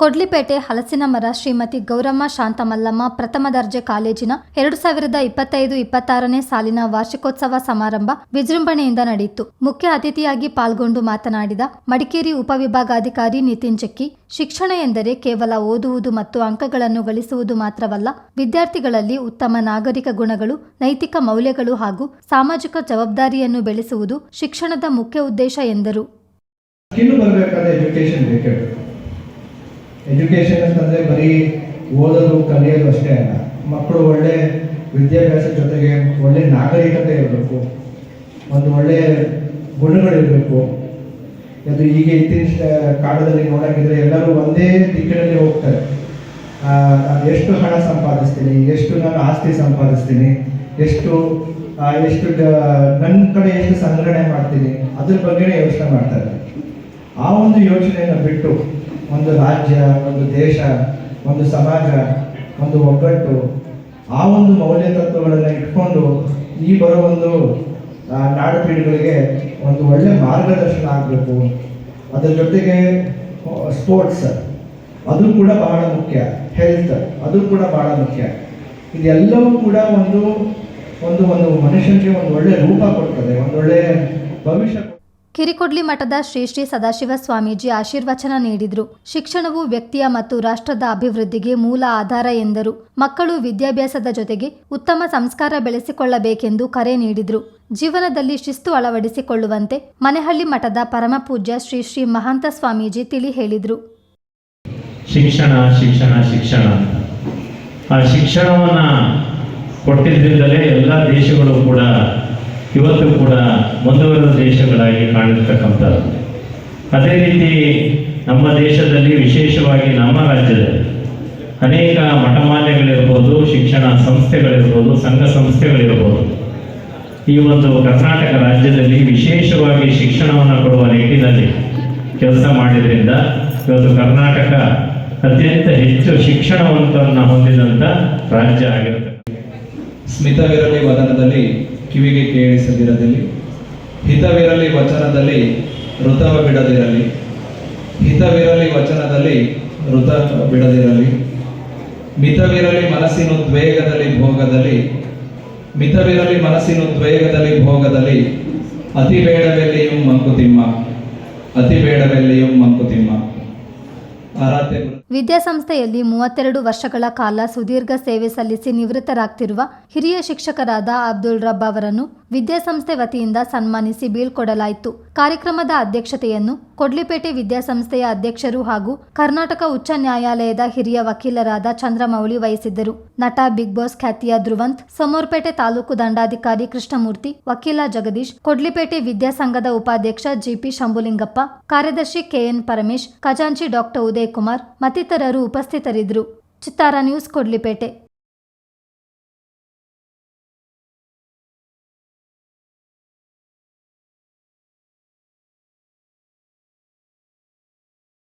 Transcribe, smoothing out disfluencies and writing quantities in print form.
ಕೊಡ್ಲಿಪೇಟೆ ಹಲಸಿನಮರ ಶ್ರೀಮತಿ ಗೌರಮ್ಮ ಶಾಂತಮಲ್ಲಮ್ಮ ಪ್ರಥಮ ದರ್ಜೆ ಕಾಲೇಜಿನ 2025-26ನೇ ಸಾಲಿನ ವಾರ್ಷಿಕೋತ್ಸವ ಸಮಾರಂಭ ವಿಜೃಂಭಣೆಯಿಂದ ನಡೆಯಿತು. ಮುಖ್ಯ ಅತಿಥಿಯಾಗಿ ಪಾಲ್ಗೊಂಡು ಮಾತನಾಡಿದ ಮಡಿಕೇರಿ ಉಪವಿಭಾಗಾಧಿಕಾರಿ ನಿತಿನ್ ಚೆಕ್ಕಿ, ಶಿಕ್ಷಣ ಎಂದರೆ ಕೇವಲ ಓದುವುದು ಮತ್ತು ಅಂಕಗಳನ್ನು ಗಳಿಸುವುದು ಮಾತ್ರವಲ್ಲ, ವಿದ್ಯಾರ್ಥಿಗಳಲ್ಲಿ ಉತ್ತಮ ನಾಗರಿಕ ಗುಣಗಳು, ನೈತಿಕ ಮೌಲ್ಯಗಳು ಹಾಗೂ ಸಾಮಾಜಿಕ ಜವಾಬ್ದಾರಿಯನ್ನು ಬೆಳೆಸುವುದು ಶಿಕ್ಷಣದ ಮುಖ್ಯ ಉದ್ದೇಶ ಎಂದರು. ಎಜುಕೇಷನ್ ಅಂತಂದರೆ ಬರೀ ಓದೋದು ಕಲಿಯೋದು ಅಷ್ಟೇ ಅಲ್ಲ. ಮಕ್ಕಳು ಒಳ್ಳೆ ವಿದ್ಯಾಭ್ಯಾಸ ಜೊತೆಗೆ ಒಳ್ಳೆ ನಾಗರಿಕತೆ ಇರಬೇಕು, ಒಂದು ಒಳ್ಳೆಯ ಗುಣಗಳಿರಬೇಕು. ಅದು ಈಗ ಇತ್ತೀಚಿನ ಕಾಲದಲ್ಲಿ ನೋಡೋಕ್ಕಿದ್ರೆ ಎಲ್ಲರೂ ಒಂದೇ ದಿಕ್ಕಿನಲ್ಲಿ ಹೋಗ್ತಾರೆ. ನಾನು ಎಷ್ಟು ಹಣ ಸಂಪಾದಿಸ್ತೀನಿ, ಎಷ್ಟು ನಾನು ಆಸ್ತಿ ಸಂಪಾದಿಸ್ತೀನಿ, ಎಷ್ಟು ನನ್ನ ಕಡೆ ಎಷ್ಟು ಸಂಗ್ರಹಣೆ ಮಾಡ್ತೀನಿ, ಅದ್ರ ಬಗ್ಗೆನೇ ಯೋಚನೆ ಮಾಡ್ತಾರೆ. ಆ ಒಂದು ಯೋಚನೆಯನ್ನು ಬಿಟ್ಟು ಒಂದು ರಾಜ್ಯ, ಒಂದು ದೇಶ, ಒಂದು ಸಮಾಜ, ಒಂದು ಒಗ್ಗಟ್ಟು, ಆ ಒಂದು ಮೌಲ್ಯ ತತ್ವಗಳನ್ನು ಇಟ್ಕೊಂಡು ಈ ಬರೋ ಒಂದು ನಾಡು ಪೀಳಿಗೆಗಳಿಗೆ ಒಂದು ಒಳ್ಳೆ ಮಾರ್ಗದರ್ಶನ ಆಗಬೇಕು. ಅದರ ಜೊತೆಗೆ ಸ್ಪೋರ್ಟ್ಸ್ ಅದು ಕೂಡ ಬಹಳ ಮುಖ್ಯ, ಹೆಲ್ತ್ ಅದು ಕೂಡ ಬಹಳ ಮುಖ್ಯ. ಇದೆಲ್ಲವೂ ಕೂಡ ಒಂದು ಒಂದು ಒಂದು ಮನುಷ್ಯನಿಗೆ ಒಂದು ಒಳ್ಳೆ ರೂಪ ಕೊಡ್ತದೆ, ಒಂದೊಳ್ಳೆ ಭವಿಷ್ಯ. ಕಿರಿಕೊಡ್ಲಿ ಮಠದ ಶ್ರೀ ಶ್ರೀ ಸದಾಶಿವ ಸ್ವಾಮೀಜಿ ಆಶೀರ್ವಚನ ನೀಡಿದರು. ಶಿಕ್ಷಣವು ವ್ಯಕ್ತಿಯ ಮತ್ತು ರಾಷ್ಟ್ರದ ಅಭಿವೃದ್ಧಿಗೆ ಮೂಲ ಆಧಾರ ಎಂದರು. ಮಕ್ಕಳು ವಿದ್ಯಾಭ್ಯಾಸದ ಜೊತೆಗೆ ಉತ್ತಮ ಸಂಸ್ಕಾರ ಬೆಳೆಸಿಕೊಳ್ಳಬೇಕೆಂದು ಕರೆ ನೀಡಿದರು. ಜೀವನದಲ್ಲಿ ಶಿಸ್ತು ಅಳವಡಿಸಿಕೊಳ್ಳುವಂತೆ ಮನೆಹಳ್ಳಿ ಮಠದ ಪರಮಪೂಜ್ಯ ಶ್ರೀ ಶ್ರೀ ಮಹಾಂತ ಸ್ವಾಮೀಜಿ ತಿಳಿ ಹೇಳಿದರು. ಶಿಕ್ಷಣ ಶಿಕ್ಷಣ ಶಿಕ್ಷಣ ಆ ಶಿಕ್ಷಣವನ್ನು ಕೊಟ್ಟಿದ್ದರಿಂದಲೇ ಎಲ್ಲ ದೇಶಗಳು ಕೂಡ ಇವತ್ತು ಕೂಡ ಮುಂದುವರೆದ ದೇಶಗಳಾಗಿ ಕಾಣಿರ್ತಕ್ಕಂಥದ್ದು. ಅದೇ ರೀತಿ ನಮ್ಮ ದೇಶದಲ್ಲಿ, ವಿಶೇಷವಾಗಿ ನಮ್ಮ ರಾಜ್ಯದಲ್ಲಿ ಅನೇಕ ಮಠಮಾನ್ಯಗಳಿರ್ಬೋದು, ಶಿಕ್ಷಣ ಸಂಸ್ಥೆಗಳಿರ್ಬೋದು, ಸಂಘ ಸಂಸ್ಥೆಗಳಿರ್ಬೋದು. ಈ ಒಂದು ಕರ್ನಾಟಕ ರಾಜ್ಯದಲ್ಲಿ ವಿಶೇಷವಾಗಿ ಶಿಕ್ಷಣವನ್ನು ಕೊಡುವ ನಿಟ್ಟಿನಲ್ಲಿ ಕೆಲಸ ಮಾಡಿದ್ರಿಂದ ಇವತ್ತು ಕರ್ನಾಟಕ ಅತ್ಯಂತ ಹೆಚ್ಚು ಶಿಕ್ಷಣವಂತವನ್ನು ಹೊಂದಿದಂಥ ರಾಜ್ಯ ಆಗಿರುತ್ತೆ. ಸ್ಮಿತವಿರಲಿ ವದನದಲ್ಲಿ, ಕಿವಿಗೆ ಕೇಳಿಸದಿರಲಿ, ಹಿತವಿರಲಿ ವಚನದಲ್ಲಿ, ಋತವ ಬಿಡದಿರಲಿ, ಹಿತವಿರಲಿ ವಚನದಲ್ಲಿ, ಋತ ಬಿಡದಿರಲಿ, ಮಿತವಿರಲಿ ಮನಸ್ಸಿನುದ್ವೇಗದಲ್ಲಿ ಭೋಗದಲ್ಲಿ, ಮಿತವಿರಲಿ ಮನಸ್ಸಿನುದ್ವೇಗದಲ್ಲಿ ಭೋಗದಲ್ಲಿ, ಅತಿ ಬೇಡವೆಲ್ಲಿಯೂ ಮಂಕುತಿಮ್ಮ, ಅತಿ ಬೇಡವೆಲ್ಲಿಯೂ ಮಂಕುತಿಮ್ಮ. ವಿದ್ಯಾಸಂಸ್ಥೆಯಲ್ಲಿ 32 ವರ್ಷಗಳ ಕಾಲ ಸುದೀರ್ಘ ಸೇವೆ ಸಲ್ಲಿಸಿ ನಿವೃತ್ತರಾಗ್ತಿರುವ ಹಿರಿಯ ಶಿಕ್ಷಕರಾದ ಅಬ್ದುಲ್ ರಬ್ ಅವರನ್ನು ವಿದ್ಯಾಸಂಸ್ಥೆ ವತಿಯಿಂದ ಸನ್ಮಾನಿಸಿ ಬೀಳ್ಕೊಡಲಾಯಿತು. ಕಾರ್ಯಕ್ರಮದ ಅಧ್ಯಕ್ಷತೆಯನ್ನು ಕೊಡ್ಲಿಪೇಟೆ ವಿದ್ಯಾಸಂಸ್ಥೆಯ ಅಧ್ಯಕ್ಷರು ಹಾಗೂ ಕರ್ನಾಟಕ ಉಚ್ಚ ನ್ಯಾಯಾಲಯದ ಹಿರಿಯ ವಕೀಲರಾದ ಚಂದ್ರಮೌಳಿ ವಹಿಸಿದ್ದರು. ನಟ ಬಿಗ್ ಬಾಸ್ ಖ್ಯಾತಿಯ ಧ್ರುವಂತ್, ಸಮೂರ್ಪೇಟೆ ತಾಲೂಕು ದಂಡಾಧಿಕಾರಿ ಕೃಷ್ಣಮೂರ್ತಿ, ವಕೀಲ ಜಗದೀಶ್, ಕೊಡ್ಲಿಪೇಟೆ ವಿದ್ಯಾಸಂಘದ ಉಪಾಧ್ಯಕ್ಷ ಜಿಪಿ ಶಂಭುಲಿಂಗಪ್ಪ, ಕಾರ್ಯದರ್ಶಿ ಕೆಎನ್ ಪರಮೇಶ್, ಖಜಾಂಚಿ ಡಾಕ್ಟರ್ ಉದಯ್ ಕುಮಾರ್ ಮತ್ತಿತರರು ಉಪಸ್ಥಿತರಿದ್ದರು. ಚಿತ್ತಾರ ನ್ಯೂಸ್, ಕೊಡ್ಲಿಪೇಟೆ.